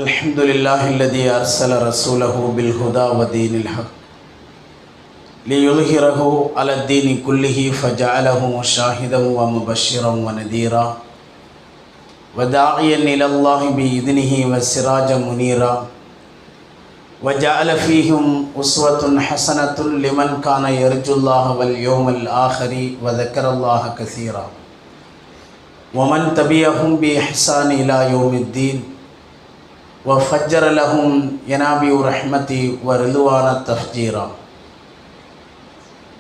الحمد لله الذي أرسل رسوله بالهدى ودين الحق ليظهره على الدين كله فجعله شاهدا ومبشرا ونذيرا وداعيا إلى الله بإذنه وسراجا منيرا وجعل فيهم أسوة حسنة لمن كان يرجو الله واليوم الآخر وذكر الله كثيرا ومن تبعهم بإحسان إلى يوم الدين وفجر لهم ينابيع رحمتي ورضوان تفجيرا.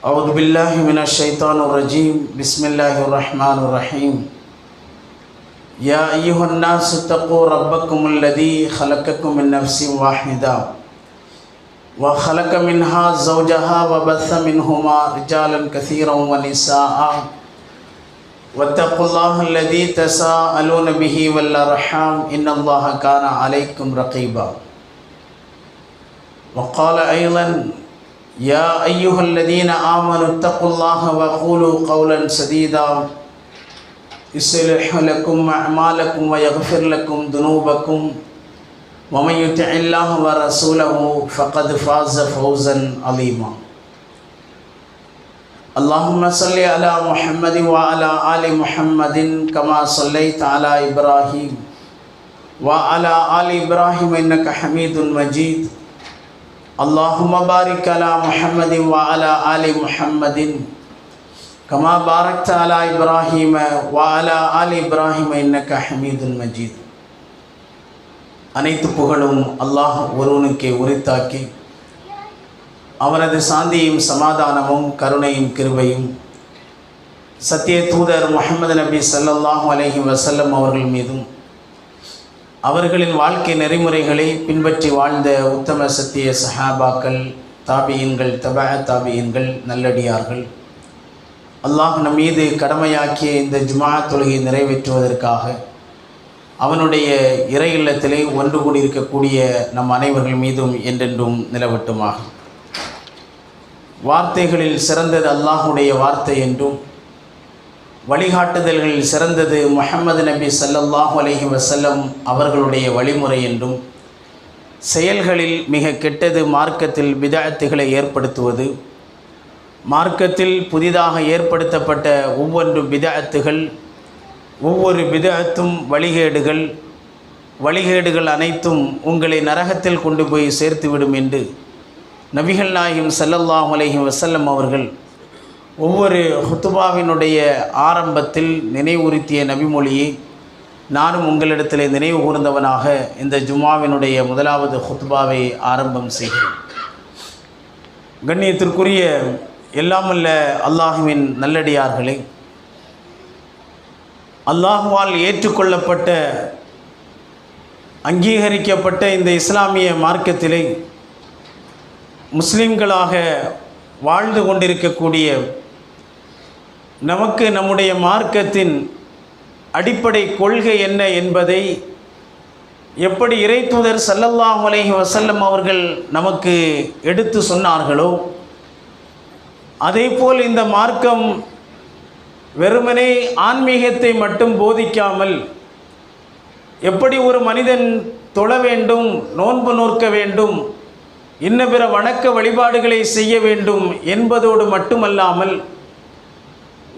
أعوذ بالله من الشيطان الرجيم. بسم الله الرحمن الرحيم. يا أيها الناس اتقوا ربكم الذي خلقكم من نفس واحدة وخلق منها زوجها وبث منهما رجالا كثيرا ونساء واتقوا الله الذي تساءلون به والأرحام إن الله كان عليكم رقيبا. وقال أيضا يا أيها الذين آمنوا اتقوا الله وقولوا قولا سديدا يصلح لكم أعمالكم ويغفر لكم ذنوبكم ومن يطع الله ورسوله فقد فاز فوزا عظيما. اللهم صل على محمد وعلى آل محمد كما صليت على إبراهيم وعلى آل إبراهيم إنك حميد مجيد. اللهم بارك على محمد وعلى آل محمد كما باركت على إبراهيم وعلى آل إبراهيم إنك حميد مجيد. அனைத்து புகழும் அல்லாஹ் ஒருவனுக்கே உரித்தாக்கி அவனது சாந்தியும் சமாதானமும் கருணையும் கிருபையும் சத்திய தூதர் முஹம்மது நபி ஸல்லல்லாஹு அலைஹி வஸல்லம் அவர்கள் மீதும் அவர்களின் வாழ்க்கை நெறிமுறைகளை பின்பற்றி வாழ்ந்த உத்தம சத்திய சஹாபாக்கள், தாபியீன்கள், தாபியீன்கள், நல்லடியார்கள், அல்லாஹ் நம் மீது கடமையாக்கிய இந்த ஜுமா தொழுகை நிறைவேற்றுவதற்காக அவனுடைய இறை இல்லத்திலே ஒன்று கூடியிருக்கக்கூடிய நம் அனைவர்கள் மீதும் என்றென்றும் நிலவட்டுமாக. வார்த்தைகளில் சிறந்தது அல்லாஹுடைய வார்த்தை என்றும் வழிகாட்டுதல்களில் சிறந்தது முஹம்மது நபி ஸல்லல்லாஹு அலைஹி வஸல்லம் அவர்களுடைய வழிமுறை என்றும் செயல்களில் மிக கெட்டது மார்க்கத்தில் பிதஅத்துகளை ஏற்படுத்துவது, மார்க்கத்தில் புதிதாக ஏற்படுத்தப்பட்ட ஒவ்வொரு பிதஅத்துகள், ஒவ்வொரு பிதஅத்தும் வழிகேடுகள் அனைத்தும் உங்களை நரகத்தில் கொண்டு போய் சேர்த்துவிடும் என்று நபிகள் நாயகம் ஸல்லல்லாஹு அலைஹி வஸல்லம் அவர்கள் ஒவ்வொரு ஹுத்துபாவினுடைய ஆரம்பத்தில் நினைவுறுத்திய நபிமொழியை நானும் உங்களிடத்தில் நினைவு கூர்ந்தவனாக இந்த ஜும்மாவினுடைய முதலாவது ஹுத்துபாவை ஆரம்பம் செய்கிறேன். கண்ணியத்திற்குரிய எல்லாமல்ல அல்லாஹுவின் நல்லடியார்களே, அல்லாஹுவால் ஏற்றுக்கொள்ளப்பட்ட அங்கீகரிக்கப்பட்ட இந்த இஸ்லாமிய மார்க்கத்திலே முஸ்லிம்களாக வாழ்ந்து கொண்டிருக்கக்கூடிய நமக்கு நம்முடைய மார்க்கத்தின் அடிப்படை கொள்கை என்ன என்பதை எப்படி இறைத்தூதர் ஸல்லல்லாஹு அலைஹி வஸல்லம் அவர்கள் நமக்கு எடுத்து சொன்னார்களோ, அதேபோல் இந்த மார்க்கம் வெறுமனே ஆன்மீகத்தை மட்டும் போதிக்காமல் எப்படி ஒரு மனிதன் தொழ வேண்டும், நோன்பு நோற்க வேண்டும், இன்ன பிற வணக்க வழிபாடுகளை செய்ய வேண்டும் என்பதோடு மட்டுமல்லாமல்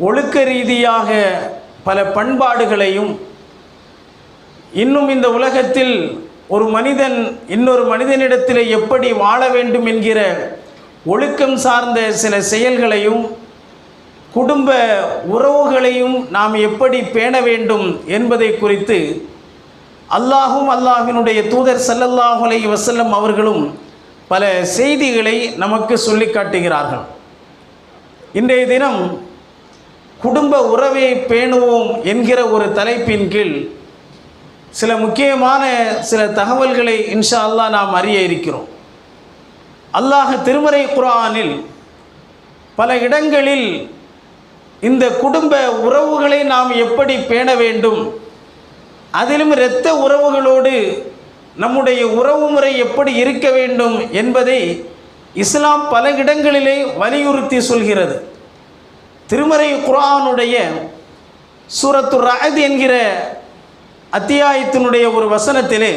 ஒழுக்க ரீதியாக பல பண்பாடுகளையும், இன்னும் இந்த உலகத்தில் ஒரு மனிதன் இன்னொரு மனிதனிடத்தில் எப்படி வாழ வேண்டும் என்கிற ஒழுக்கம் சார்ந்த சில செயல்களையும், குடும்ப உறவுகளையும் நாம் எப்படி பேண வேண்டும் என்பதை குறித்து அல்லாஹும் அல்லாஹ்வினுடைய தூதர் ஸல்லல்லாஹு அலைஹி வஸல்லம் அவர்களும் பல செய்திகளை நமக்கு சொல்லி காட்டுகிறார்கள். இன்றைய தினம் குடும்ப உறவை பேணுவோம் என்கிற ஒரு தலைப்பின் கீழ் சில முக்கியமான சில தகவல்களை இன்ஷா அல்லாஹ் நாம் அறிய இருக்கிறோம். அல்லாஹ் திருமறை குர்ஆனில் பல இடங்களில் இந்த குடும்ப உறவுகளை நாம் எப்படி பேண வேண்டும், அதிலும் இரத்த உறவுகளோடு நம்முடைய உறவு முறை எப்படி இருக்க வேண்டும் என்பதை இஸ்லாம் பல இடங்களிலே வலியுறுத்தி சொல்கிறது. திருமறை குர்ஆனுடைய சூரத்து ரஅத் என்கிற அத்தியாயத்தினுடைய ஒரு வசனத்திலே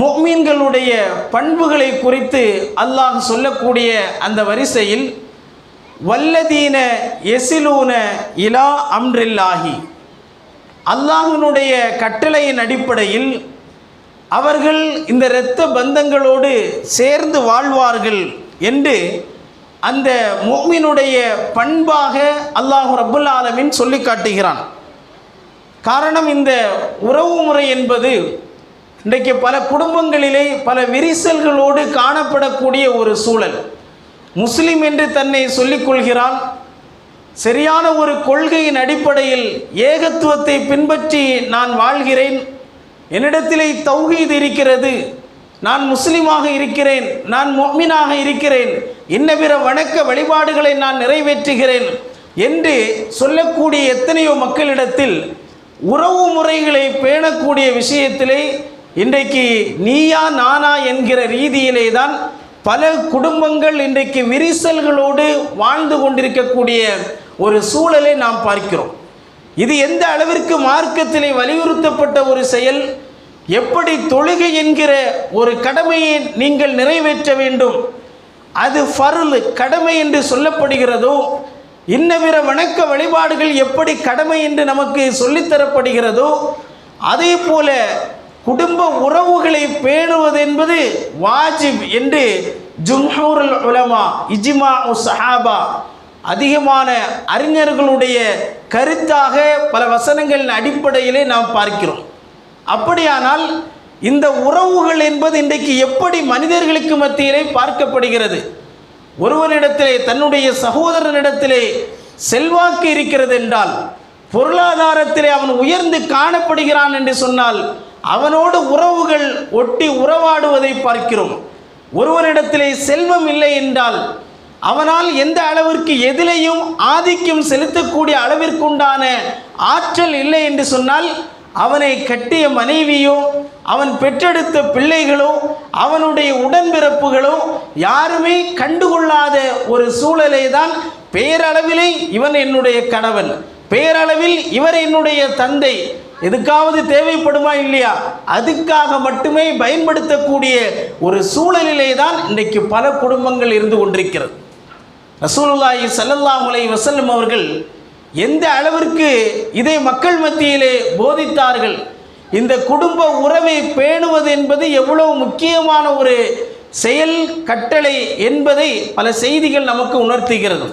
முஃமின்களுடைய பண்புகளை குறித்து அல்லாஹ் சொல்லக்கூடிய அந்த வரிசையில் வல்லதீன யஸிலூன இலா அம்ரில்லாஹி, அல்லாஹ்வினுடைய கட்டளையின் அடிப்படையில் அவர்கள் இந்த இரத்த பந்தங்களோடு சேர்ந்து வாழ்வார்கள் என்று அந்த முஃமினுடைய பண்பாக அல்லாஹ் ரப்புல் ஆலமீன் சொல்லி காட்டுகிறான். காரணம், இந்த உறவு முறை என்பது இன்றைக்கு பல குடும்பங்களிலே பல விரிசல்களோடு காணப்படக்கூடிய ஒரு சூழல். முஸ்லிம் என்று தன்னை சொல்லிக் கொள்கிறான், சரியான ஒரு கொள்கையின் அடிப்படையில் ஏகத்துவத்தை பின்பற்றி நான் வாழ்கிறேன், என்னிடத்திலே தௌஹீத் இருக்கிறது, நான் முஸ்லிமாக இருக்கிறேன், நான் முஃமினாக இருக்கிறேன், இன்ன பிற வணக்க வழிபாடுகளை நான் நிறைவேற்றுகிறேன் என்று சொல்லக்கூடிய எத்தனையோ மக்களிடத்தில் உறவு முறைகளை பேணக்கூடிய விஷயத்திலே இன்றைக்கு நீயா நானா என்கிற ரீதியிலே தான் பல குடும்பங்கள் இன்றைக்கு விரிசல்களோடு வாழ்ந்து கொண்டிருக்கக்கூடிய ஒரு சூழலை நாம் பார்க்கிறோம். இது எந்த அளவிற்கு மார்க்கத்திலே வலியுறுத்தப்பட்ட ஒரு செயல், எப்படி தொழுகை என்கிற ஒரு கடமையை நீங்கள் நிறைவேற்ற வேண்டும், அது ஃபர்ல் கடமை என்று சொல்லப்படுகிறதோ, இன்னவிர வணக்க வழிபாடுகள் எப்படி கடமை என்று நமக்கு சொல்லித்தரப்படுகிறதோ, அதே போல குடும்ப உறவுகளை பேணுவது என்பது வாஜிப் என்று ஜும்ஹூருல் உலமா, இஜ்மா சஹாபா, அதிகமான அறிஞர்களுடைய கருத்தாக பல வசனங்களின் அடிப்படையிலே நாம் பார்க்கிறோம். அப்படியானால் இந்த உறவுகள் என்பது இன்றைக்கு எப்படி மனிதர்களுக்கு மத்தியிலே பார்க்கப்படுகிறது? ஒருவனிடத்திலே, தன்னுடைய சகோதரனிடத்திலே செல்வாக்கு இருக்கிறது என்றால், பொருளாதாரத்திலே அவன் உயர்ந்து காணப்படுகிறான் என்று சொன்னால் அவனோடு உறவுகள் ஒட்டி உறவாடுவதை பார்க்கிறோம். ஒருவரிடத்திலே செல்வம் இல்லை என்றால், அவனால் எந்த அளவிற்கு எதிலையும் ஆதிக்கம் செலுத்தக்கூடிய அளவிற்குண்டான ஆற்றல் இல்லை என்று சொன்னால், அவனை கட்டிய மனைவியோ, அவன் பெற்றெடுத்த பிள்ளைகளோ, அவனுடைய உடன்பிறப்புகளோ யாருமே கண்டுகொள்ளாத ஒரு சூழலை தான் பெயரளவிலே இவன் என்னுடைய கணவன், பெயரளவில் இவர் என்னுடைய தந்தை, எதுக்காவது தேவைப்படுமா இல்லையா, அதுக்காக மட்டுமே பயன்படுத்தக்கூடிய ஒரு சூழலிலே தான் இன்றைக்கு பல குடும்பங்கள் இருந்து கொண்டிருக்கிறது. ரசூலுல்லாஹி ஸல்லல்லாஹு அலைஹி வஸல்லம் அவர்கள் எந்த அளவிற்கு இதை மக்கள் மத்தியிலே போதித்தார்கள், இந்த குடும்ப உறவை பேணுவது என்பது எவ்வளவு முக்கியமான ஒரு செயல் கட்டளை என்பதை பல செய்திகள் நமக்கு உணர்த்துகிறது.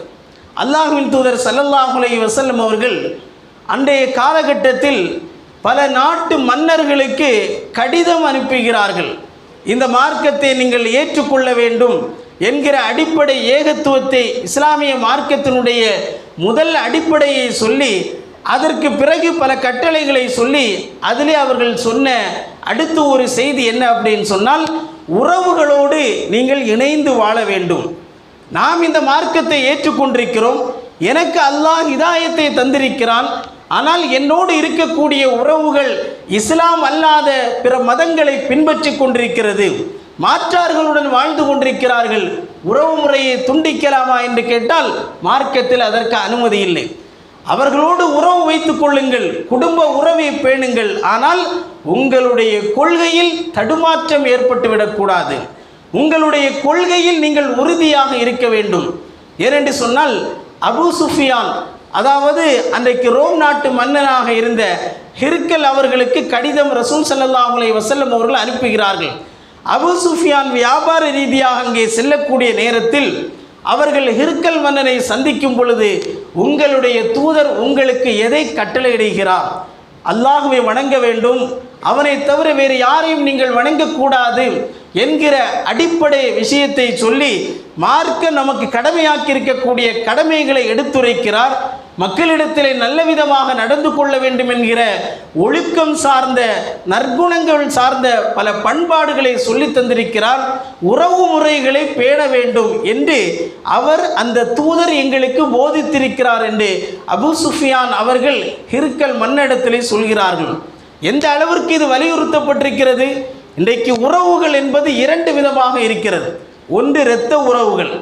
அல்லாஹ்வின் தூதர் ஸல்லல்லாஹு அலைஹி வஸல்லம் அவர்கள் அன்றைய காலகட்டத்தில் பல நாட்டு மன்னர்களுக்கு கடிதம் அனுப்புகிறார்கள். இந்த மார்க்கத்தை நீங்கள் ஏற்றுக்கொள்ள வேண்டும் என்கிற அடிப்படை ஏகத்துவத்தை, இஸ்லாமிய மார்க்கத்தினுடைய முதல் அடிப்படையை சொல்லி, அதற்கு பிறகு பல கட்டளைகளை சொல்லி, அதிலே அவர்கள் சொன்ன அடுத்த ஒரு செய்தி என்ன அப்படின்னு சொன்னால், உறவுகளோடு நீங்கள் இணைந்து வாழ வேண்டும். நாம் இந்த மார்க்கத்தை ஏற்றுக்கொண்டிருக்கிறோம், எனக்கு அல்லாஹ் ஹிதாயத்தை தந்திருக்கிறான், ஆனால் என்னோடு இருக்கக்கூடிய உறவுகள் இஸ்லாம் அல்லாத பிற மதங்களை பின்பற்றி கொண்டிருக்கிறது, மாற்றார்களுடன் வாழ்ந்து கொண்டிருக்கிறார்கள், உறவு முறையை துண்டிக்கலாமா என்று கேட்டால் மார்க்கத்தில் அதற்கு அனுமதி இல்லை. அவர்களோடு உறவு வைத்துக் கொள்ளுங்கள், குடும்ப உறவை பேணுங்கள், ஆனால் உங்களுடைய கொள்கையில் தடுமாற்றம் ஏற்பட்டுவிடக்கூடாது, உங்களுடைய கொள்கையில் நீங்கள் உறுதியாக இருக்க வேண்டும். ஏனென்று சொன்னால், அபூ சுஃபியான், அதாவது அன்றைக்கு ரோம் நாட்டு மன்னனாக இருந்த ஹிர்கல் அவர்களுக்கு கடிதம் ரசூல் ஸல்லல்லாஹு அலைஹி வஸல்லம் அவர்கள் அனுப்புகிறார்கள். அபூ சுஃபியான் வியாபார ரீதியாக அங்கே செல்லக்கூடிய நேரத்தில் அவர்கள் ஹிர்கல் மன்னனை சந்திக்கும் பொழுது, உங்களுடைய தூதர் உங்களுக்கு எதை கட்டளையிடுகிறார்? அல்லாஹ்வை வணங்க வேண்டும், அவனை தவிர வேறு யாரையும் நீங்கள் வணங்கக்கூடாது என்கிற அடிப்படை விஷயத்தை சொல்லி மார்க்க நமக்கு கடமையாக்கி இருக்கக்கூடிய கடமைகளை எடுத்துரைக்கிறார். மக்களிடத்திலே நல்ல விதமாக நடந்து கொள்ள வேண்டும் என்கிற ஒழுக்கம் சார்ந்த, நற்குணங்கள் சார்ந்த பல பண்பாடுகளை சொல்லி தந்திருக்கிறார். உறவு முறைகளை பேண வேண்டும் என்று அவர், அந்த தூதர் எங்களுக்கு போதித்திருக்கிறார் என்று அபூ சுஃபியான் அவர்கள் ஹிர்கல் மன்னிடத்திலே சொல்கிறார்கள். எந்த அளவிற்கு இது வலியுறுத்தப்பட்டிருக்கிறது? இன்றைக்கு உறவுகள் என்பது இரண்டு விதமாக இருக்கிறது. ஒன்று இரத்த உறவுகள்,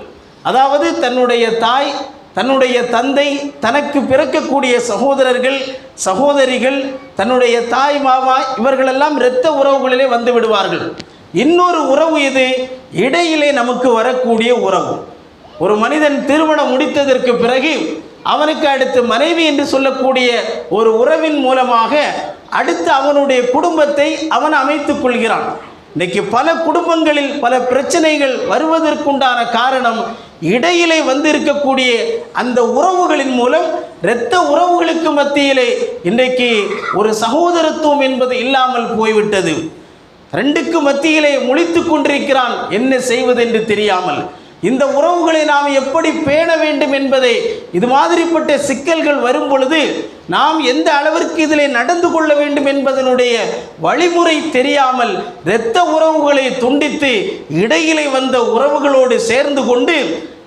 அதாவது தன்னுடைய தாய், தன்னுடைய தந்தை, தனக்கு பிறக்கக்கூடிய சகோதரர்கள், சகோதரிகள், தன்னுடைய தாய் மாமா, இவர்களெல்லாம் இரத்த உறவுகளிலே வந்து விடுவார்கள். இன்னொரு உறவு இது இடையிலே நமக்கு வரக்கூடிய உறவு. ஒரு மனிதன் திருமணம் முடித்ததற்கு பிறகு அவனுக்கு அடுத்து மனைவி என்று சொல்லக்கூடிய ஒரு உறவின் மூலமாக அடுத்து அவனுடைய குடும்பத்தை அவன் அமைத்துக் கொள்கிறான். இன்னைக்கு பல குடும்பங்களில் பல பிரச்சனைகள் வருவதற்குண்டான காரணம் இடையிலே வந்திருக்கக்கூடிய அந்த உறவுகளின் மூலம் இரத்த உறவுகளுக்கு மத்தியிலே இன்றைக்கு ஒரு சகோதரத்துவம் என்பது இல்லாமல் போய்விட்டது. ரெண்டுக்கு மத்தியிலே முழித்து கொண்டிருக்கிறான், என்ன செய்வது என்று தெரியாமல். இந்த உறவுகளை நாம் எப்படி பேண வேண்டும் என்பதை, இது மாதிரிப்பட்ட சிக்கல்கள் வரும் பொழுது நாம் எந்த அளவிற்கு இதிலே நடந்து கொள்ள வேண்டும் என்பதனுடைய வழிமுறை தெரியாமல் இரத்த உறவுகளை துண்டித்து இடையிலே வந்த உறவுகளோடு சேர்ந்து கொண்டு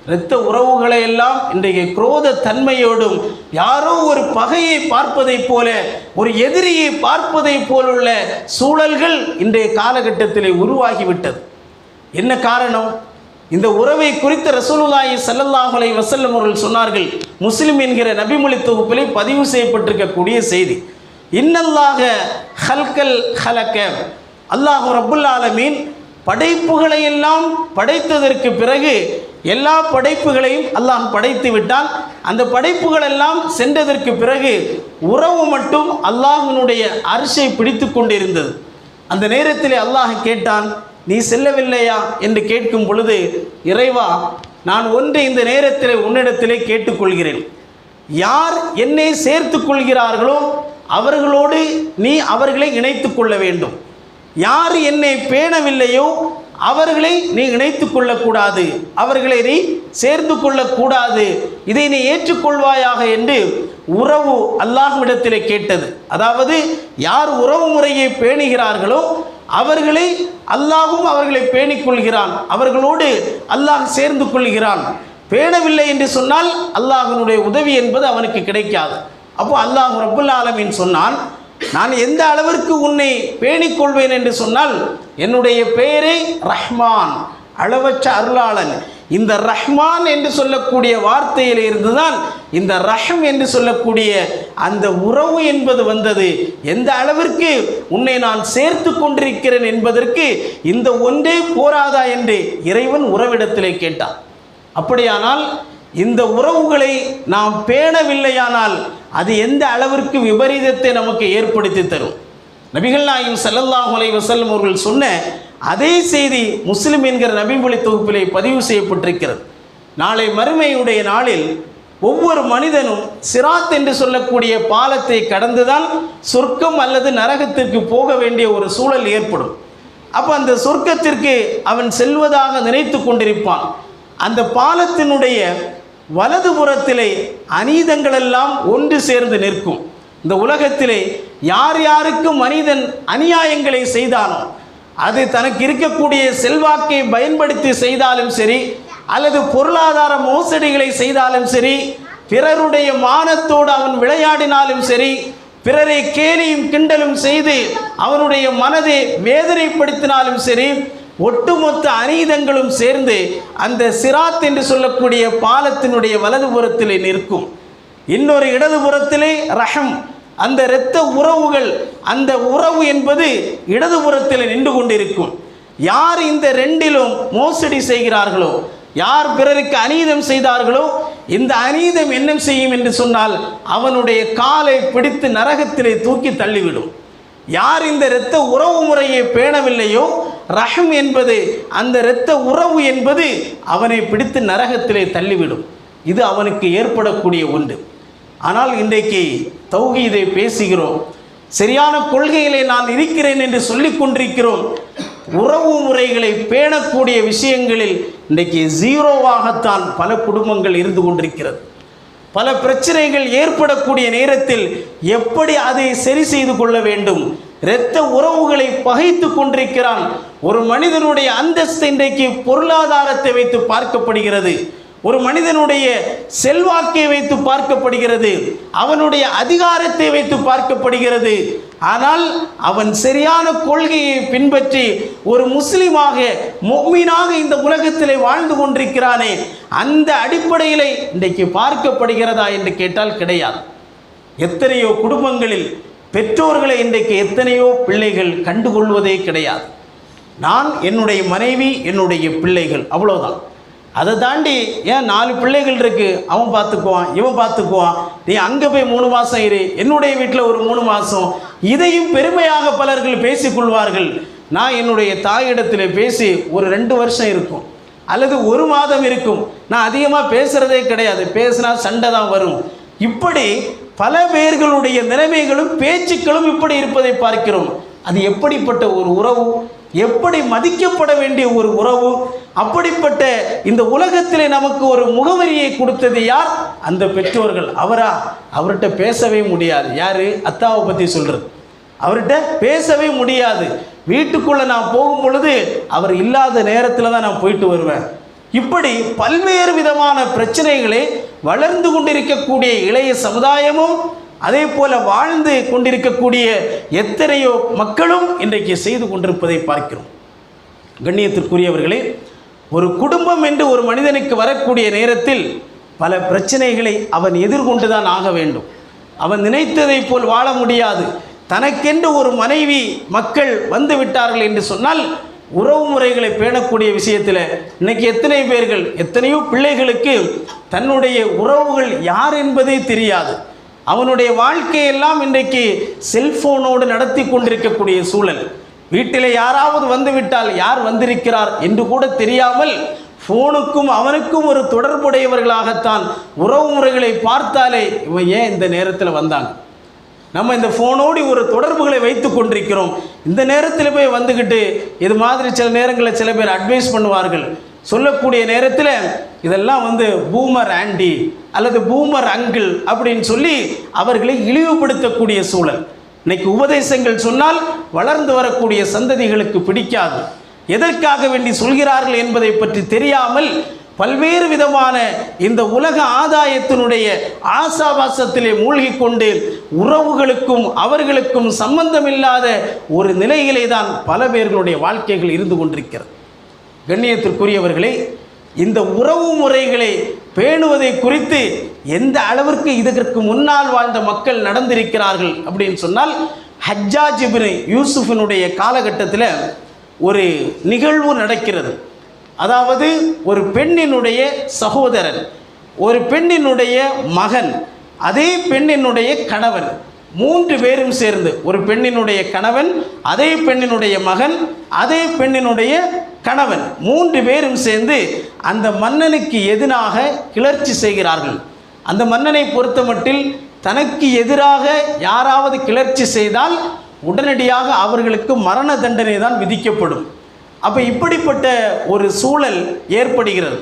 இரத்த உறவுகளை எல்லாம் இன்றைக்கு குரோத தன்மையோடும் யாரோ ஒரு பகையை பார்ப்பதை போல, ஒரு எதிரியை பார்ப்பதை போலுள்ள சூழல்கள் இன்றைய காலகட்டத்திலே உருவாகிவிட்டது. என்ன காரணம்? இந்த உறவை குறித்து ரசூலுல்லாஹி ஸல்லல்லாஹு அலைஹி வஸல்லம் அவர்கள் சொன்னார்கள். முஸ்லிம் என்கிற நபிமொழி தொகுப்பிலே பதிவு செய்யப்பட்டிருக்கக்கூடிய செய்தி, இன்னல்லாஹ ஹல்கல் ஹலக, அல்லாஹ் ரப்புல் ஆலமீன் படைப்புகளை எல்லாம் படைத்ததற்கு பிறகு எல்லா படைப்புகளையும் அல்லாஹ் படைத்து விட்டான். அந்த படைப்புகள் எல்லாம் சென்றதற்கு பிறகு உறவு மட்டும் அல்லாஹ்வினுடைய அர்ஷை பிடித்து கொண்டிருந்தது. அந்த நேரத்தில் அல்லாஹ் கேட்டான், நீ செல்லவில்லையா என்று கேட்கும் பொழுது, இறைவா, நான் ஒன்று இந்த நேரத்தில் உன்னிடத்திலே கேட்டுக்கொள்கிறேன். யார் என்னை சேர்த்து கொள்கிறார்களோ அவர்களோடு நீ அவர்களை இணைத்து கொள்ள வேண்டும். யார் என்னை பேணவில்லையோ அவர்களை நீ இணைத்து கொள்ளக்கூடாது, அவர்களை நீ சேர்ந்து கொள்ளக்கூடாது, இதை நீ ஏற்றுக்கொள்வாயாக என்று உறவு அல்லாஹ்விடத்திலே கேட்டது. அதாவது யார் உறவு முறையை பேணுகிறார்களோ அவர்களை அல்லாஹும் அவர்களை பேணிக்கொள்கிறான், அவர்களோடு அல்லாஹ் சேர்ந்து கொள்கிறான். பேணவில்லை என்று சொன்னால் அல்லாஹ்வினுடைய உதவி என்பது அவனுக்கு கிடைக்காது. அப்போ அல்லாஹ் ரப்புல் ஆலமீன் சொன்னான், நான் எந்த அளவிற்கு உன்னை பேணிக்கொள்வேன் என்று சொன்னால், என்னுடைய பெயரே ரஹ்மான், அளவற்ற அருளாளன். இந்த ரஹ்மான் என்று சொல்லக்கூடிய வார்த்தையில் இருந்துதான் இந்த ரஹம் என்று சொல்லக்கூடிய அந்த உறவு என்பது வந்தது. எந்த அளவிற்கு உன்னை நான் சேர்த்து கொண்டிருக்கிறேன் என்பதற்கு இந்த ஒன்றே போராதா என்று இறைவன் உறவிடத்திலே கேட்டான். அப்படியானால் இந்த உறவுகளை நாம் பேணவில்லையானால் அது எந்த அளவிற்கு விபரீதத்தை நமக்கு ஏற்படுத்தி தரும். நபிகள் நாயகம் ஸல்லல்லாஹு அலைஹி வஸல்லம் அவர்கள் சொன்ன அதே செய்தி முஸ்லிம் என்கிற நபிமொழி தொகுப்பிலே பதிவு செய்யப்பட்டிருக்கிறது. நாளை மறுமையுடைய நாளில் ஒவ்வொரு மனிதனும் சிராத் என்று சொல்லக்கூடிய பாலத்தை கடந்துதான் சொர்க்கம் அல்லது நரகத்திற்கு போக வேண்டிய ஒரு சூழல் ஏற்படும். அப்போ அந்த சொர்க்கத்திற்கு அவன் செல்வதாக நினைத்து கொண்டிருப்பான். அந்த பாலத்தினுடைய வலதுபுறத்திலே அநீதங்களெல்லாம் ஒன்று சேர்ந்து நிற்கும். இந்த உலகத்திலே யார் யாருக்கு மனிதன் அநியாயங்களை செய்தானோ, அது தனக்கு இருக்கக்கூடிய செல்வாக்கை பயன்படுத்தி செய்தாலும் சரி, அல்லது பொருளாதார மோசடிகளை செய்தாலும் சரி, பிறருடைய மானத்தோடு அவன் விளையாடினாலும் சரி, பிறரை கேலியும் கிண்டலும் செய்து அவனுடைய மனதை வேதனைப்படுத்தினாலும் சரி, ஒட்டுமொத்த அநீதங்களும் சேர்ந்து அந்த சிராத் என்று சொல்லக்கூடிய பாலத்தினுடைய வலதுபுறத்திலே நிற்கும். இன்னொரு இடதுபுறத்திலே ரஹம், அந்த இரத்த உறவுகள், அந்த உறவு என்பது இடதுபுறத்தில் நின்று கொண்டிருக்கும். யார் இந்த ரெண்டிலும் மோசடி செய்கிறார்களோ, யார் பிறருக்கு அநீதம் செய்தார்களோ, இந்த அநீதம் என்ன செய்யும் என்று சொன்னால் அவனுடைய காலை பிடித்து நரகத்திலே தூக்கி தள்ளிவிடும். யார் இந்த இரத்த உறவு முறையை பேணவில்லையோ, ரஹம் என்பது அந்த இரத்த உறவு என்பது அவனை பிடித்து நரகத்திலே தள்ளிவிடும். இது அவனுக்கு ஏற்படக்கூடிய ஒன்று. ஆனால் இன்றைக்கு தௌஹீதை பேசுகிறோம், சரியான கொள்கையிலே நான் இருக்கிறேன் என்று சொல்லிக் கொண்டிருக்கிறோம். உறவு முறைகளை பேணக்கூடிய விஷயங்களில் இன்றைக்கு ஜீரோவாகத்தான் பல குடும்பங்கள் இருந்து கொண்டிருக்கிறது. பல பிரச்சனைகள் ஏற்படக்கூடிய நேரத்தில் எப்படி அதை சரி செய்து கொள்ள வேண்டும், இரத்த உறவுகளை பகைத்து கொண்டிருக்கிறான். ஒரு மனிதனுடைய அந்தஸ்து இன்றைக்கு பொருளாதாரத்தை வைத்து பார்க்கப்படுகிறது, ஒரு மனிதனுடைய செல்வாக்கை வைத்து பார்க்கப்படுகிறது, அவனுடைய அதிகாரத்தை வைத்து பார்க்கப்படுகிறது. ஆனால் அவன் சரியான கொள்கையை பின்பற்றி ஒரு முஸ்லிமாக முஃமினாக இந்த உலகத்திலே வாழ்ந்து கொண்டிருக்கிறானே, அந்த அடிப்படையில் இன்றைக்கு பார்க்கப்படுகிறதா என்று கேட்டால் கிடையாது. எத்தனையோ குடும்பங்களில் பெற்றோர்களை இன்றைக்கு எத்தனையோ பிள்ளைகள் கண்டுகொள்வதே கிடையாது. நான், என்னுடைய மனைவி, என்னுடைய பிள்ளைகள், அவ்வளோதான். அதை தாண்டி ஏன் 4 பிள்ளைகள் இருக்குது, அவன் பார்த்துக்குவான், இவன் பார்த்துக்குவான், நீ அங்கே போய் 3 மாதம் இரு, என்னுடைய வீட்டில் ஒரு 3 மாதம், இதையும் பெருமையாக பலர்கள் பேசிக்கொள்வார்கள். நான் என்னுடைய தாயிடத்தில் பேசி ஒரு 2 வருஷம் இருக்கும் அல்லது 1 மாதம் இருக்கும். நான் அதிகமாக பேசுகிறதே கிடையாது, பேசினா சண்டை தான் வரும். இப்படி பல பேர்களுடைய நிலைமைகளும் பேச்சுக்களும் இப்படி இருப்பதை பார்க்கிறோம். அது எப்படிப்பட்ட ஒரு உறவு, எப்படி மதிக்கப்பட வேண்டிய ஒரு உறவு. அப்படிப்பட்ட இந்த உலகத்திலே நமக்கு ஒரு முகவரியை கொடுத்தது யார்? அந்த பெற்றோர்கள். அவர்கிட்ட பேசவே முடியாது. யார்? அத்தாவை பற்றி சொல்கிறது. அவர்கிட்ட பேசவே முடியாது. வீட்டுக்குள்ளே நான் போகும் பொழுது அவர் இல்லாத நேரத்தில் தான் நான் போயிட்டு வருவேன். இப்படி பல்வேறு விதமான பிரச்சனைகளை வளர்ந்து கொண்டிருக்கக்கூடிய இளைய சமுதாயமும் அதே போல வாழ்ந்து கொண்டிருக்கக்கூடிய எத்தனையோ மக்களும் இன்றைக்கு செய்து கொண்டிருப்பதை பார்க்கிறோம். கண்ணியத்திற்குரியவர்களே, ஒரு குடும்பம் என்று ஒரு மனிதனுக்கு வரக்கூடிய நேரத்தில் பல பிரச்சனைகளை அவன் எதிர்கொண்டு தான் ஆக வேண்டும். அவன் நினைத்ததை போல் வாழ முடியாது. தனக்கென்று ஒரு மனைவி, மக்கள் வந்து விட்டார்கள் என்று சொன்னால் உறவு முறைகளை பேணக்கூடிய விஷயத்தில் இன்னைக்கு எத்தனை பேர்கள், எத்தனையோ பிள்ளைகளுக்கு தன்னுடைய உறவுகள் யார் என்பதே தெரியாது. அவனுடைய வாழ்க்கையெல்லாம் இன்றைக்கு செல்போனோடு நடத்தி கொண்டிருக்கக்கூடிய சூழல். வீட்டில் யாராவது வந்துவிட்டால் யார் வந்திருக்கிறார் என்று கூட தெரியாமல் ஃபோனுக்கும் அவனுக்கும் ஒரு தொடர்புடையவர்களாகத்தான் உறவு முறைகளை பார்த்தாலே இவன் ஏன் இந்த நேரத்தில் வந்தாங்க, நம்ம இந்த ஃபோனோடு ஒரு தொடர்புகளை வைத்து கொண்டிருக்கிறோம், இந்த நேரத்தில் போய் வந்துக்கிட்டு இது மாதிரி சில நேரங்களில் சில பேர் அட்வைஸ் பண்ணுவார்கள். சொல்லக்கூடிய நேரத்தில் இதெல்லாம் பூமர் ஆண்டி அல்லது பூமர் அங்கிள் அப்படின்னு சொல்லி அவர்களை இழிவுபடுத்தக்கூடிய சூழல். இன்னைக்கு உபதேசங்கள் சொன்னால் வளர்ந்து வரக்கூடிய சந்ததிகளுக்கு பிடிக்காது. எதற்காக வேண்டி சொல்கிறார்கள் என்பதை பற்றி தெரியாமல் பல்வேறு விதமான இந்த உலக ஆதாயத்தினுடைய ஆசாபாசத்திலே மூழ்கி கொண்டு உறவுகளுக்கும் அவர்களுக்கும் சம்பந்தமில்லாத ஒரு நிலையிலே தான் பல பேர்களுடைய வாழ்க்கைகள் இருந்து கொண்டிருக்கிறது. கண்ணியத்திற்குரியவர்களே, இந்த உறவு முறைகளை பேணுவதை குறித்து எந்த அளவிற்கு இதற்கு முன்னால் வாழ்ந்த மக்கள் நடந்திருக்கிறார்கள் அப்படின்னு சொன்னால், ஹஜ்ஜாஜ் இப்னு யூசுஃபினுடைய காலகட்டத்தில் ஒரு நிகழ்வு நடக்கிறது. அதாவது ஒரு பெண்ணினுடைய சகோதரன், ஒரு பெண்ணினுடைய மகன், அதே பெண்ணினுடைய கணவன், 3 பேரும் சேர்ந்து, ஒரு பெண்ணினுடைய கணவன், அதே பெண்ணினுடைய மகன், அதே பெண்ணினுடைய கணவன், 3 பேரும் சேர்ந்து அந்த மன்னனுக்கு எதிராக கிளர்ச்சி செய்கிறார்கள். அந்த மன்னனை பொறுத்தமட்டில் தனக்கு எதிராக யாராவது கிளர்ச்சி செய்தால் உடனடியாக அவர்களுக்கு மரண தண்டனை தான் விதிக்கப்படும். அப்போ இப்படிப்பட்ட ஒரு சூழல் ஏற்படுகிறது.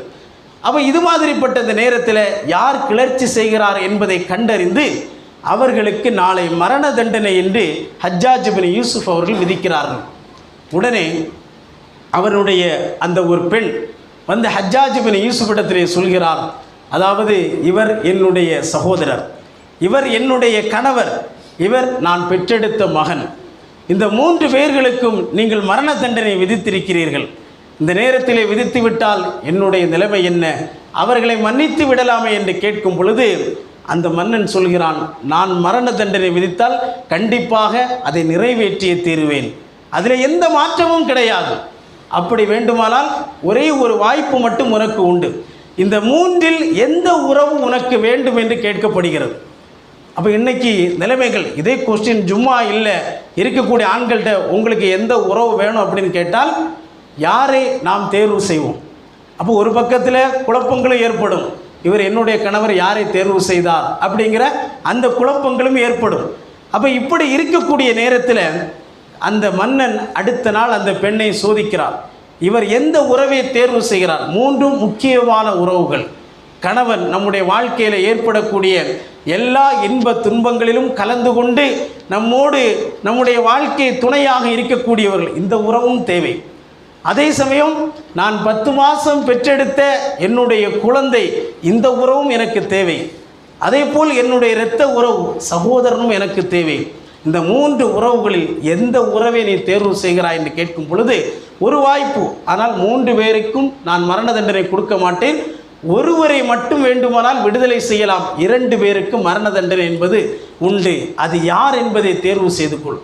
அப்போ இது மாதிரிப்பட்ட இந்த நேரத்தில் யார் கிளர்ச்சி செய்கிறார் என்பதை கண்டறிந்து அவர்களுக்கு நாளை மரண தண்டனை என்று ஹஜ்ஜாஜ் இப்னு யூசுஃப் அவர்கள் விதிக்கிறார்கள். உடனே அவருடைய அந்த ஒரு பெண் ஹஜ்ஜாஜ் இப்னு யூசுஃப் இடத்திலே சொல்கிறார், அதாவது இவர் என்னுடைய சகோதரர், இவர் என்னுடைய கணவர், இவர் நான் பெற்றெடுத்த மகன், இந்த 3 பேர்களுக்கும் நீங்கள் மரண தண்டனை விதித்திருக்கிறீர்கள். இந்த நேரத்திலே விதித்து விட்டால் என்னுடைய நிலைமை என்ன, அவர்களை மன்னித்து விடலாமே என்று கேட்கும் பொழுது அந்த மன்னன் சொல்கிறான், நான் மரண தண்டனை விதித்தால் கண்டிப்பாக அதை நிறைவேற்றியே தீருவேன், அதில் எந்த மாற்றமும் கிடையாது. அப்படி வேண்டுமானால் ஒரே ஒரு வாய்ப்பு மட்டும் உனக்கு உண்டு, இந்த 3இல் எந்த உறவு உனக்கு வேண்டும் என்று கேட்கப்படுகிறது. அப்போ இன்னைக்கு நிலைமைகள் இதே கொஸ்டின் ஜும்மா இல்லை, இருக்கக்கூடிய ஆண்கள்கிட்ட உங்களுக்கு எந்த உறவு வேணும் அப்படின்னு கேட்டால் யாரை நாம் தேர்வு செய்வோம்? அப்போ ஒரு பக்கத்தில் குழப்பங்களும் ஏற்படும், இவர் என்னுடைய கணவர் யாரை தேர்வு செய்தார் அப்படிங்கிற அந்த குழப்பங்களும் ஏற்படும். அப்போ இப்படி இருக்கக்கூடிய நேரத்தில் அந்த மன்னன் அடுத்த நாள் அந்த பெண்ணை சோதிக்கிறார். இவர் எந்த உறவை தேர்வு செய்கிறார்? 3 முக்கியமான உறவுகள். கணவன் நம்முடைய வாழ்க்கையில் ஏற்படக்கூடிய எல்லா இன்ப துன்பங்களிலும் கலந்து கொண்டு நம்மோடு நம்முடைய வாழ்க்கை துணையாக இருக்கக்கூடியவர்கள், இந்த உறவும் தேவை. அதே சமயம் நான் 10 மாதம் பெற்றெடுத்த என்னுடைய குழந்தை, இந்த உறவும் எனக்கு தேவை. அதே போல் என்னுடைய இரத்த உறவு சகோதரனும் எனக்கு தேவை. இந்த 3 உறவுகளில் எந்த உறவை நீ தேர்வு செய்கிறாய் என்று கேட்கும் பொழுது ஒரு வாய்ப்பு, ஆனால் 3 பேருக்கும் நான் மரண தண்டனை கொடுக்க மாட்டேன், ஒருவரை மட்டும் வேண்டுமானால் விடுதலை செய்யலாம், 2 பேருக்கு மரண தண்டனை என்பது உண்டு, அது யார் என்பதை தேர்வு செய்து கொள்.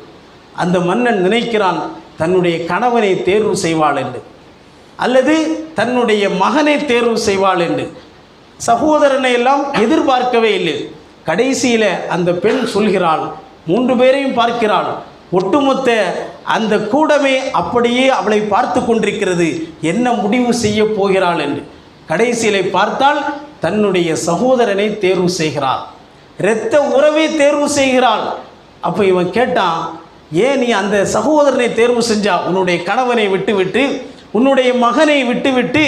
அந்த மன்னன் நினைக்கிறான் தன்னுடைய கணவனை தேர்வு செய்வாள் என்று, அல்லது தன்னுடைய மகனை தேர்வு செய்வாள் என்று. சகோதரனை எல்லாம் எதிர்பார்க்கவே இல்லை. கடைசியில் அந்த பெண் சொல்கிறாள், 3 பேரையும் பார்க்கிறாள். ஒட்டுமொத்த அந்த கூடமே அப்படியே அவளை பார்த்து கொண்டிருக்கிறது, என்ன முடிவு செய்ய போகிறாள் என்று. கடைசியில் பார்த்தால் தன்னுடைய சகோதரனை தேர்வு செய்கிறாள், இரத்த உறவை தேர்வு செய்கிறாள். அப்போ இவன் கேட்டான், ஏன் நீ அந்த சகோதரனை தேர்வு செஞ்சா? உன்னுடைய கணவனை விட்டுவிட்டு, உன்னுடைய மகனை விட்டுவிட்டு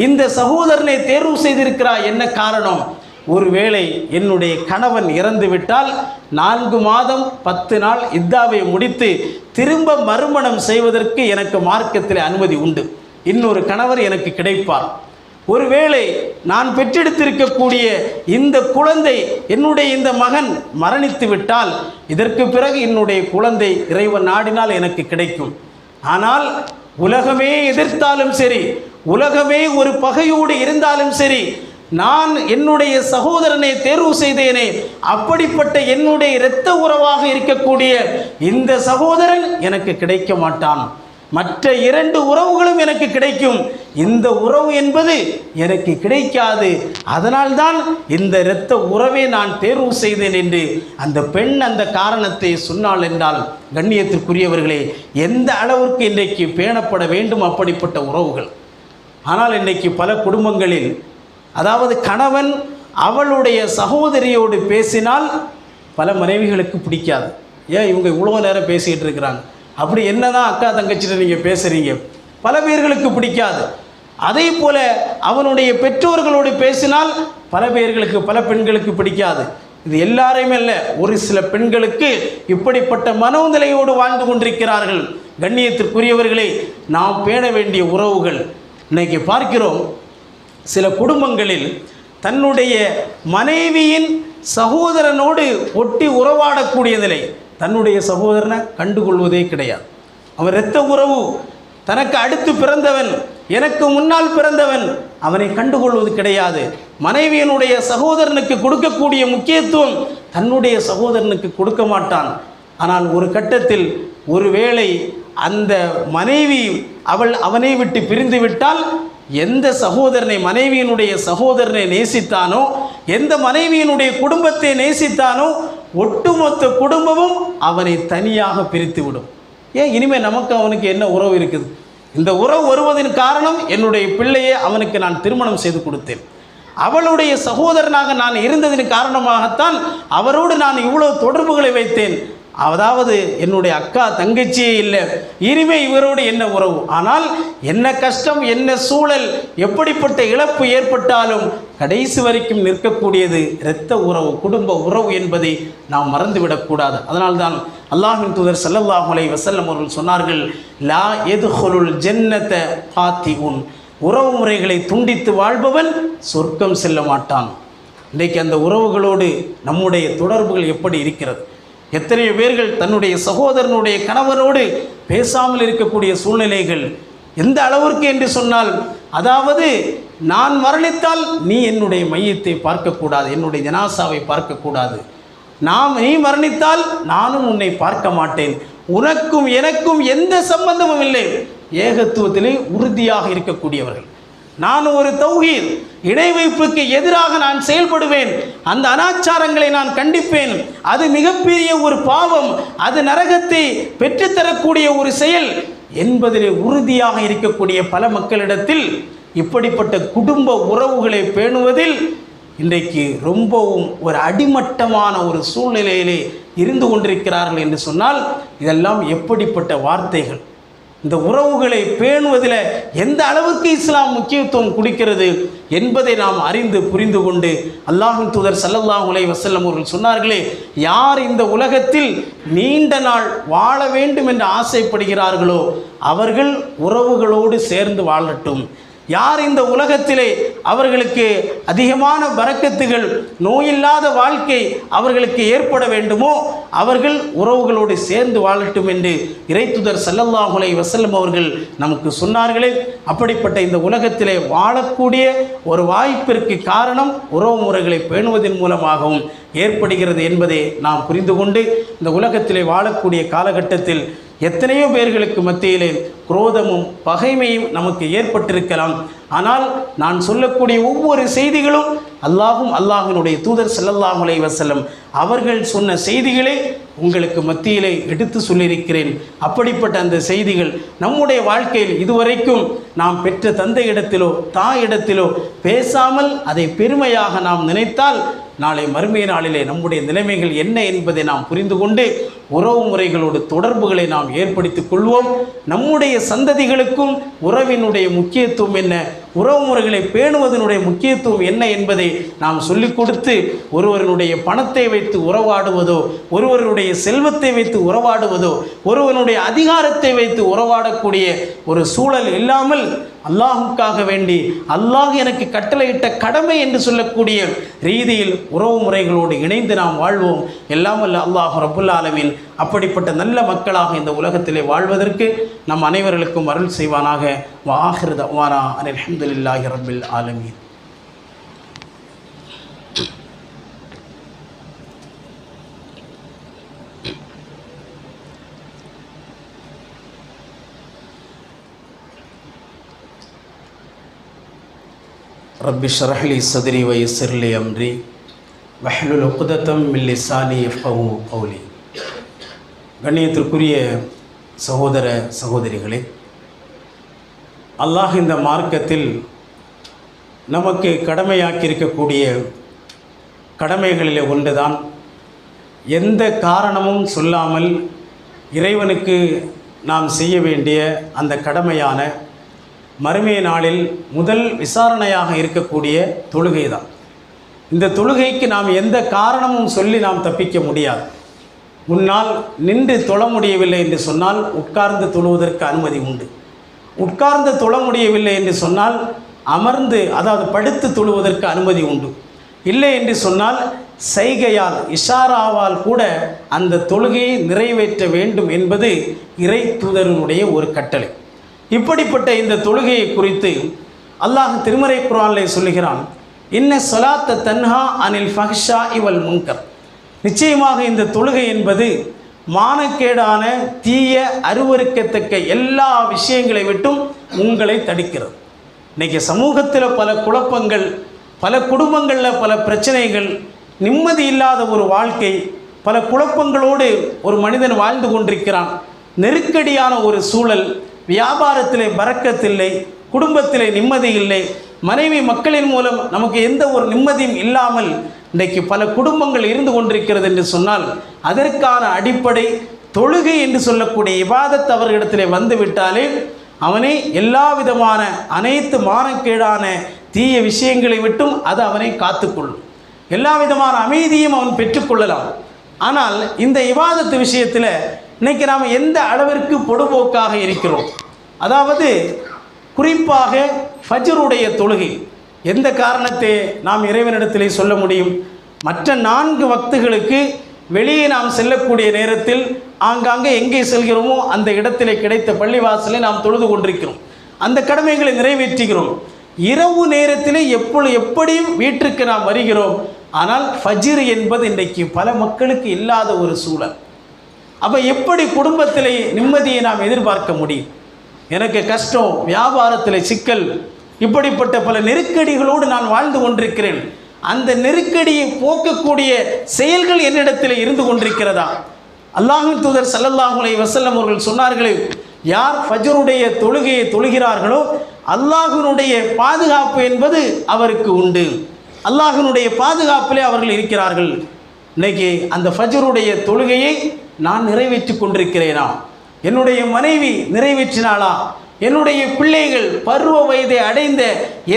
இந்த சகோதரனை தேர்வு செய்திருக்கிறாய், என்ன காரணம்? ஒருவேளை என்னுடைய கணவன் இறந்து விட்டால் 4 மாதம் 10 நாள் இத்தாவை முடித்து திரும்ப மறுமணம் செய்வதற்கு எனக்கு மார்க்கத்தில் அனுமதி உண்டு. இன்னொரு கணவர் எனக்கு கிடைப்பார். ஒருவேளை நான் பெற்றெடுத்திருக்கக்கூடிய இந்த குழந்தை, என்னுடைய இந்த மகன் மரணித்து விட்டால் இதற்கு பிறகு என்னுடைய குழந்தை இறைவன் நாடினால் எனக்கு கிடைக்கும். ஆனால் உலகமே எதிர்த்தாலும் சரி, உலகமே ஒரு பகையோடு இருந்தாலும் சரி, நான் என்னுடைய சகோதரனை தேர்வு செய்தேனே, அப்படிப்பட்ட என்னுடைய இரத்த உறவாக இருக்கக்கூடிய இந்த சகோதரன் எனக்கு கிடைக்க மாட்டான். மற்ற 2 உறவுகளும் எனக்கு கிடைக்கும், இந்த உறவு என்பது எனக்கு கிடைக்காது. அதனால்தான் இந்த இரத்த உறவை நான் தேர்வு செய்தேன் என்று அந்த பெண் அந்த காரணத்தை சொன்னாள் என்றால், கண்ணியத்திற்குரியவர்களே, எந்த அளவிற்கு இன்றைக்கு பேணப்பட வேண்டும் அப்படிப்பட்ட உறவுகள். ஆனால் இன்றைக்கு பல குடும்பங்களில், அதாவது கணவன் அவளுடைய சகோதரியோடு பேசினால் பல மனைவிகளுக்கு பிடிக்காது. ஏன் இவங்க இவ்வளோ நேரம் பேசிக்கிட்டு இருக்கிறாங்க, அப்படி என்னதான் அக்கா தங்கச்சிட்ட நீங்கள் பேசுகிறீங்க, பல பேர்களுக்கு பிடிக்காது. அதே போல் அவனுடைய பெற்றோர்களோடு பேசினால் பல பேர்களுக்கு, பல பெண்களுக்கு பிடிக்காது. இது எல்லாரையுமே இல்லை, ஒரு சில பெண்களுக்கு இப்படிப்பட்ட மனோநிலையோடு வாழ்ந்து கொண்டிருக்கிறார்கள். கண்ணியத்திற்குரியவர்களே, நாம் பேண வேண்டிய உறவுகள் இன்னைக்கு பார்க்கிறோம். சில குடும்பங்களில் தன்னுடைய மனைவியின் சகோதரனோடு ஒட்டி உறவாடக்கூடிய நிலை, தன்னுடைய சகோதரனை கண்டுகொள்வதே கிடையாது. அவன் இரத்த உறவு, தனக்கு அடுத்து பிறந்தவன், எனக்கு முன்னால் பிறந்தவன், அவனை கண்டுகொள்வது கிடையாது. மனைவியினுடைய சகோதரனுக்கு கொடுக்கக்கூடிய முக்கியத்துவம் தன்னுடைய சகோதரனுக்கு கொடுக்க மாட்டான். ஆனால் ஒரு கட்டத்தில் ஒருவேளை அந்த மனைவி அவனை விட்டு பிரிந்து விட்டால், எந்த சகோதரனை, மனைவியினுடைய சகோதரனை நேசித்தானோ, எந்த மனைவியினுடைய குடும்பத்தை நேசித்தானோ, ஒட்டுமொத்த குடும்பமும் அவனை தனியாக பிரித்துவிடும். ஏன் இனிமேல் நமக்கு அவனுக்கு என்ன உறவு இருக்குது? இந்த உறவு வருவதன் காரணம், என்னுடைய பிள்ளையை அவனுக்கு நான் திருமணம் செய்து கொடுத்தேன், அவளுடைய சகோதரனாக நான் இருந்ததின் காரணமாகத்தான் அவரோடு நான் இவ்வளவு தொடர்புகளை வைத்தேன். அதாவது என்னுடைய அக்கா தங்கச்சியே இல்லை, இனிமே இவரோடு என்ன உறவு? ஆனால் என்ன கஷ்டம், என்ன சூழல், எப்படிப்பட்ட இழப்பு ஏற்பட்டாலும் கடைசி வரைக்கும் நிற்கக்கூடியது இரத்த உறவு, குடும்ப உறவு என்பதை நாம் மறந்துவிடக்கூடாது. அதனால்தான் அல்லாஹ்வின் தூதர் ஸல்லல்லாஹு அலைஹி வஸல்லம் அவர்கள் சொன்னார்கள், லா யதுஹுலுல் ஜன்னத ஃபாத்திஉன், உறவு முறைகளை துண்டித்து வாழ்பவன் சொர்க்கம் செல்ல மாட்டான். இன்றைக்கு அந்த உறவுகளோடு நம்முடைய தொடர்புகள் எப்படி இருக்கிறது? எத்தனை பேர்கள் தன்னுடைய சகோதரனுடைய கணவனோடு பேசாமல் இருக்கக்கூடிய சூழ்நிலைகள் எந்த அளவிற்கு என்று சொன்னால், அதாவது நான் மரணித்தால் நீ என்னுடைய மையத்தை பார்க்கக்கூடாது, என்னுடைய ஜனாசாவை பார்க்கக்கூடாது, நீ மரணித்தால் நானும் உன்னை பார்க்க மாட்டேன், உனக்கும் எனக்கும் எந்த சம்பந்தமும் இல்லை. ஏகத்துவத்திலே உறுதியாக இருக்கக்கூடியவர்கள். நான் ஒரு தௌஹீத், இணை வைப்புக்கு எதிராக நான் செயல்படுவேன், அந்த அனாச்சாரங்களை நான் கண்டிப்பேன், அது மிகப்பெரிய ஒரு பாவம், அது நரகத்தை பெற்றுத்தரக்கூடிய ஒரு செயல் என்பதிலே உறுதியாக இருக்கக்கூடிய பல மக்களிடத்தில் இப்படிப்பட்ட குடும்ப உறவுகளை பேணுவதில் இன்றைக்கு ரொம்பவும் ஒரு அடிமட்டமான ஒரு சூழ்நிலையிலே இருந்து கொண்டிருக்கிறார்கள் என்று சொன்னால், இதெல்லாம் எப்படிப்பட்ட வார்த்தைகள்! இந்த உறவுகளை பேணுவதில் எந்த அளவுக்கு இஸ்லாம் முக்கியத்துவம் கொடுக்கிறது என்பதை நாம் அறிந்து புரிந்து கொண்டு, அல்லாஹ்வின் தூதர் ஸல்லல்லாஹு அலைஹி வஸல்லம் அவர்கள் சொன்னார்களே, யார் இந்த உலகத்தில் நீண்ட நாள் வாழ வேண்டும் என்று ஆசைப்படுகிறார்களோ அவர்கள் உறவுகளோடு சேர்ந்து வாழட்டும், யார் இந்த உலகத்திலே அவர்களுக்கு அதிகமான பரக்கத்துகள், நோயில்லாத வாழ்க்கை அவர்களுக்கு ஏற்பட வேண்டுமோ அவர்கள் உறவுகளோடு சேர்ந்து வாழட்டும் என்று இறைத்துதர் ஸல்லல்லாஹு அலைஹி வஸல்லம் அவர்கள் நமக்கு சொன்னார்களே. அப்படிப்பட்ட இந்த உலகத்திலே வாழக்கூடிய ஒரு வாய்ப்பிற்கு காரணம் உறவு முறைகளை பேணுவதன் மூலமாகவும் ஏற்படுகிறது என்பதை நாம் புரிந்து கொண்டு, இந்த உலகத்திலே வாழக்கூடிய காலகட்டத்தில் எத்தனையோ பேர்களுக்கு மத்தியிலே குரோதமும் பகைமையும் நமக்கு ஏற்பட்டிருக்கலாம். ஆனால் நான் சொல்லக்கூடிய ஒவ்வொரு செய்திகளும் அல்லாஹ்வினுடைய தூதர் ஸல்லல்லாஹு அலைஹி வஸல்லம் அவர்கள் சொன்ன செய்திகளை உங்களுக்கு மத்தியிலே எடுத்து சொல்லியிருக்கிறேன். அப்படிப்பட்ட அந்த செய்திகள் நம்முடைய வாழ்க்கையில் இதுவரைக்கும் நாம் பெற்ற தந்தையிடத்திலோ தாயிடத்திலோ பேசாமல் அதை பெருமையாக நாம் நினைத்தால் நாளை மறுமை நாளிலே நம்முடைய நிலைமைகள் என்ன என்பதை நாம் புரிந்து கொண்டு உறவு முறைகளோடு தொடர்புகளை நாம் ஏற்படுத்திக் கொள்வோம். நம்முடைய சந்ததிகளுக்கும் உறவினுடைய முக்கியத்துவம் என்ன, உறவு முறைகளை பேணுவதனுடைய முக்கியத்துவம் என்ன என்பதை நாம் சொல்லிக் கொடுத்து, ஒருவருடைய பணத்தை வைத்து உறவாடுவதோ, ஒருவருடைய செல்வத்தை வைத்து உறவாடுவதோ, ஒருவனுடைய அதிகாரத்தை வைத்து உறவாடக்கூடிய ஒரு சூழல் இல்லாமல் அல்லாஹுக்காக வேண்டி அல்லாஹ் எனக்கு கட்டளையிட்ட கடமை என்று சொல்லக்கூடிய ரீதியில் உறவு முறைகளோடு இணைந்து நாம் வாழ்வோம். எல்லாம் வல்ல அல்லாஹ் ரப்புல் ஆலமீன் அப்படிப்பட்ட நல்ல மக்களாக இந்த உலகத்திலே வாழ்வதற்கு நம் அனைவர்களுக்கும் அருள் செய்வானாக. வ ஆகிரு தஅவானா அனில் ஹம்துலில்லாஹி ரப்பில் ஆலமீன். ரப்பி ஷ்ரஹ் லி ஸத்ரி வ யஸ்ஸிர் லி அம்ரி வஹ்லுல் உக்ததம் மின் லிஸானி யஃப்கஹு கௌலி. கண்ணியத்திற்குரிய சகோதர சகோதரிகளே, அல்லாஹ் இந்த மார்க்கத்தில் நமக்கு கடமையாக்கியிருக்கக்கூடிய கடமைகளில் ஒன்றுதான் எந்த காரணமும் சொல்லாமல் இறைவனுக்கு நாம் செய்ய வேண்டிய அந்த கடமையான மறுமை நாளில் முதல் விசாரணையாக இருக்கக்கூடிய தொழுகை தான். இந்த தொழுகைக்கு நாம் எந்த காரணமும் சொல்லி நாம் தப்பிக்க முடியாது. முன்னால் நின்று தொழ முடியவில்லை என்று சொன்னால் உட்கார்ந்து தொழுவதற்கு அனுமதி உண்டு. உட்கார்ந்து தொழ முடியவில்லை என்று சொன்னால் அமர்ந்து, அதாவது படுத்து தொழுவதற்கு அனுமதி உண்டு. இல்லை என்று சொன்னால் சைகையால், இஷாராவால் கூட அந்த தொழுகையை நிறைவேற்ற வேண்டும் என்பது இறை தூதரினுடைய ஒரு கட்டளை. இப்படிப்பட்ட இந்த தொழுகையை குறித்து அல்லாஹ் திருமறை குர்ஆனிலே சொல்லுகிறான், இன்ன ஸலாத்த தன்ஹா அனில் ஃபஹ்ஷாஇ வல் முன்கர். நிச்சயமாக இந்த தொழுகை என்பது மானக்கேடான, தீய, அருவருக்கத்தக்க எல்லா விஷயங்களை விட்டும் உங்களை தடுக்கிறது. இன்றைக்கி சமூகத்தில் பல குழப்பங்கள், பல குடும்பங்களில் பல பிரச்சனைகள், நிம்மதி இல்லாத ஒரு வாழ்க்கை, பல குழப்பங்களோடு ஒரு மனிதன் வாழ்ந்து கொண்டிருக்கிறான். நெருக்கடியான ஒரு சூழல், வியாபாரத்திலே பரக்கத்தில்லை, குடும்பத்திலே நிம்மதி இல்லை, மனைவி மக்களின் மூலம் நமக்கு எந்த ஒரு நிம்மதியும் இல்லாமல் இன்றைக்கு பல குடும்பங்கள் இருந்து கொண்டிருக்கிறது என்று சொன்னால் அதற்கான அடிப்படை தொழுகை என்று சொல்லக்கூடிய இபாதத் அவர்களிடத்திலே வந்துவிட்டாலே அவனை எல்லா விதமான அனைத்து மானக்கேடான தீய விஷயங்களை விட்டும் அது அவனை காத்துக்கொள்ளும். எல்லா விதமான அமைதியும் அவன் பெற்றுக்கொள்ளலாம். ஆனால் இந்த இபாதத்து விஷயத்தில் இன்றைக்கி நாம் எந்த அளவிற்கு பொடுபோக்காக இருக்கிறோம். அதாவது குறிப்பாக ஃபஜ்ருடைய தொழுகை, எந்த காரணத்தை நாம் இறைவனிடத்திலே சொல்ல முடியும்? மற்ற 4 வக்துகளுக்கு வெளியே நாம் செல்லக்கூடிய நேரத்தில் ஆங்காங்கே எங்கே செல்கிறோமோ அந்த இடத்திலே கிடைத்த பள்ளிவாசலை நாம் தொழுது கொண்டிருக்கிறோம், அந்த கடமைகளை நிறைவேற்றுகிறோம். இரவு நேரத்திலே எப்படியும் வீட்டிற்கு நாம் வருகிறோம். ஆனால் ஃபஜ்ர் என்பது இன்றைக்கு பல மக்களுக்கு இல்லாத ஒரு சூழல். அப்போ எப்படி குடும்பத்தில் நிம்மதியை நாம் எதிர்பார்க்க முடியும்? எனக்கு கஷ்டம், வியாபாரத்தில் சிக்கல், இப்படிப்பட்ட பல நெருக்கடிகளோடு நான் வாழ்ந்து கொண்டிருக்கிறேன். அந்த நெருக்கடியை போக்கக்கூடிய செயல்கள் என்னிடத்தில் இருந்து கொண்டிருக்கிறதா? அல்லாஹ்வின் தூதர் ஸல்லல்லாஹு அலைஹி வஸல்லம் அவர்கள் சொன்னார்களே, யார் ஃபஜ்ருடைய தொழுகையை தொழுகிறார்களோ அல்லாஹ்வினுடைய பாதுகாப்பு என்பது அவருக்கு உண்டு. அல்லாஹ்வினுடைய பாதுகாப்பிலே அவர்கள் இருக்கிறார்கள். இன்னைக்கு அந்த ஃபஜ்ருடைய தொழுகையை நான் நிறைவேற்றி கொண்டிருக்கிறேனா? என்னுடைய மனைவி நிறைவேற்றினாளா? என்னுடைய பிள்ளைகள், பருவ வயதை அடைந்த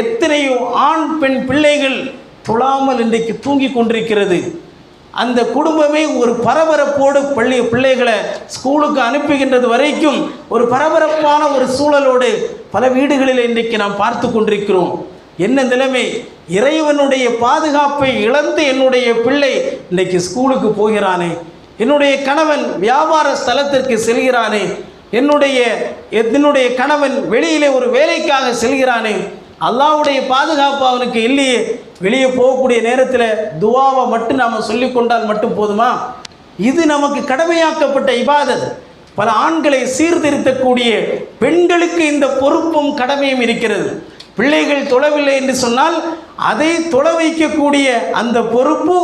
எத்தனையோ ஆண் பெண் பிள்ளைகள் தொழாமல் இன்றைக்கு தூங்கி கொண்டிருக்கிறது. அந்த குடும்பமே ஒரு பரபரப்போடு பிள்ளைகளை ஸ்கூலுக்கு அனுப்புகின்றது வரைக்கும் ஒரு பரபரப்பான ஒரு சூழலோடு பல வீடுகளில் இன்றைக்கு நாம் பார்த்து கொண்டிருக்கிறோம். என்ன நிலைமை? இறைவனுடைய பாதுகாப்பை இழந்து என்னுடைய பிள்ளை இன்றைக்கு ஸ்கூலுக்கு போகிறானே, என்னுடைய கணவன் வியாபார ஸ்தலத்திற்கு செல்கிறானே, என்னுடைய கணவன் வெளியிலே ஒரு வேலைக்காக செல்கிறானே, அல்லாஹ்வுடைய பாதுகாப்பு அவனுக்கு இல்லையே. வெளியே போகக்கூடிய நேரத்தில் துவாவை மட்டும் நாம் சொல்லிக்கொண்டால் மட்டும் போதுமா? இது நமக்கு கடமையாக்கப்பட்ட இபாதத். பல ஆண்களை சீர்திருத்தக்கூடிய பெண்களுக்கு இந்த பொறுப்பும் கடமையும் இருக்கிறது. பிள்ளைகள் தொழவில்லை என்று சொன்னால் அதை தொழ வைக்கக்கூடிய அந்த பொறுப்பு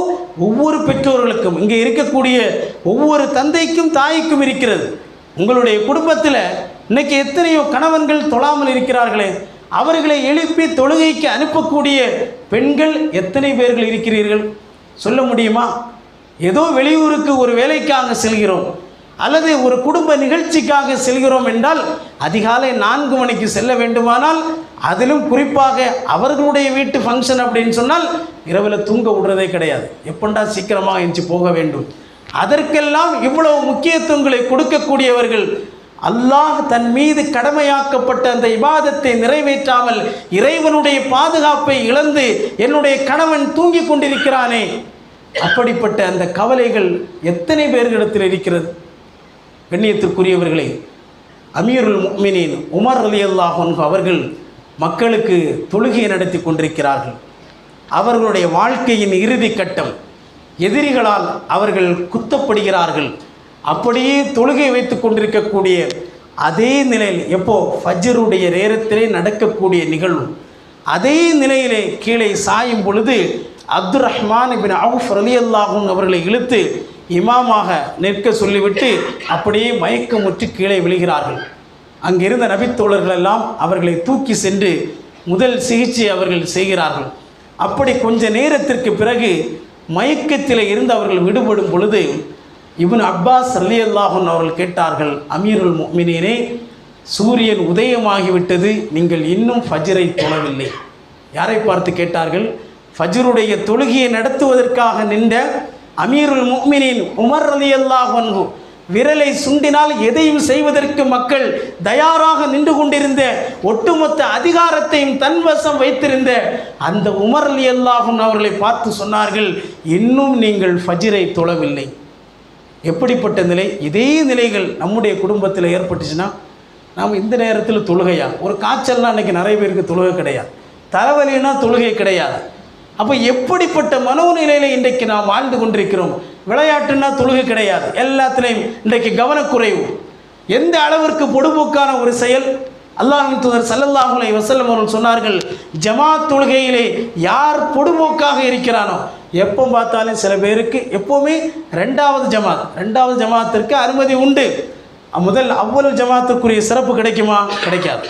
ஒவ்வொரு பெற்றோர்களுக்கும், இங்கே இருக்கக்கூடிய ஒவ்வொரு தந்தைக்கும் தாய்க்கும் இருக்கிறது. உங்களுடைய குடும்பத்தில் இன்னைக்கு எத்தனையோ கணவன்கள் தொழாமல் இருக்கிறார்களே, அவர்களை எழுப்பி தொழுகைக்கு அனுப்பக்கூடிய பெண்கள் எத்தனை பேர்கள் இருக்கிறீர்கள்? சொல்ல முடியுமா? ஏதோ வெளியூருக்கு ஒரு வேலைக்காக செல்கிறோம் அல்லது ஒரு குடும்ப நிகழ்ச்சிக்காக செல்கிறோம் என்றால் அதிகாலை 4 மணிக்கு செல்ல வேண்டுமானால், அதிலும் குறிப்பாக அவர்களுடைய வீட்டு ஃபங்க்ஷன் அப்படின்னு சொன்னால் இரவில் தூங்க விடுறதே கிடையாது. எப்பண்டா சீக்கிரமாக எஞ்சி போக வேண்டும். அதற்கெல்லாம் இவ்வளவு முக்கியத்துவங்களை கொடுக்கக்கூடியவர்கள் அல்லாஹ் தன் மீது கடமையாக்கப்பட்ட அந்த இபாதத்தை நிறைவேற்றாமல் இறைவனுடைய பாதுகாப்பை இழந்து என்னுடைய கணவன் தூங்கி கொண்டிருக்கிறானே, அப்படிப்பட்ட அந்த கவலைகள் எத்தனை பேர்களிடத்தில் இருக்கிறது? கண்ணியத்திற்குரியவர்களே, அமீருல் முஃமினீன் உமர் ரலியல்லாஹு அன்ஹு அவர்கள் மக்களுக்கு தொழுகை நடத்தி கொண்டிருக்கிறார்கள். அவர்களுடைய வாழ்க்கையின் இறுதி கட்டம், எதிரிகளால் அவர்கள் குத்தப்படுகிறார்கள். அப்படியே தொழுகை வைத்து கொண்டிருக்கக்கூடிய அதே நிலையில், எப்போ ஃபஜ்ருடைய நேரத்திலே நடக்கக்கூடிய நிகழ்வு, அதே நிலையிலே கீழே சாயும் பொழுது அப்துர் ரஹ்மான் இப்னு அவுஃப் ரலியல்லாஹு அன்ஹு அவர்களை இழுத்து இமாமாக நிற்க சொல்லிவிட்டு அப்படியே மயக்கமுற்று கீழே விழுகிறார்கள். அங்கிருந்த நபித்தோழர்கள் எல்லாம் அவர்களை தூக்கி சென்று முதல் சிகிச்சை அவர்கள் செய்கிறார்கள். அப்படி கொஞ்ச நேரத்திற்கு பிறகு மயக்கத்தில் இருந்து அவர்கள் விடுபடும் பொழுது இப்னு அப்பாஸ் ரலியல்லாஹு அன்ஹு அவர்கள் கேட்டார்கள், அமீருல் முஃமினீனே, சூரியன் உதயமாகிவிட்டது, நீங்கள் இன்னும் ஃபஜ்ரை தொழவில்லை. யாரை பார்த்து கேட்டார்கள்? ஃபஜ்ருடைய தொழுகையை நடத்துவதற்காக நின்ற அமீருல் முஃமினீன் உமர் ரலியல்லாஹு அன்ஹு, விரலை சுண்டினால் எதையும் செய்வதற்கு மக்கள் தயாராக நின்று கொண்டிருந்த, ஒட்டுமொத்த அதிகாரத்தையும் தன்வசம் வைத்திருந்த அந்த உமர் ரலியல்லாஹு அன்ஹு அவர்களை பார்த்து சொன்னார்கள், இன்னும் நீங்கள் ஃபஜ்ரை தொழவில்லை. எப்படிப்பட்ட நிலை? இதே நிலைகள் நம்முடைய குடும்பத்தில் ஏற்பட்டுச்சுன்னா நாம் இந்த நேரத்தில் தொழுகையா? ஒரு காய்ச்சல்னா அன்றைக்கி நிறைய பேருக்கு தொழுகை கிடையாது, தலைவலினா தொழுகை கிடையாது. அப்போ எப்படிப்பட்ட மனோநிலையில் இன்றைக்கு நாம் வாழ்ந்து கொண்டிருக்கிறோம். விளையாட்டுன்னா தொழுகை கிடையாது, எல்லாத்துலேயும் இன்றைக்கு கவனக்குறைவு. எந்த அளவிற்கு பொடுபோக்கான ஒரு செயல்! அல்லாஹ்வின் தூதர் ஸல்லல்லாஹு அலைஹி வஸல்லம் அவர்கள் சொன்னார்கள், ஜமாத் தொழுகையிலே யார் பொடுபோக்காக இருக்கிறானோ, எப்போ பார்த்தாலும் சில பேருக்கு எப்போவுமே ரெண்டாவது ஜமாத்திற்கு அனுமதி உண்டு. முதல் அவ்வல் ஜமாத்திற்குரிய சிறப்பு கிடைக்குமா? கிடைக்காது.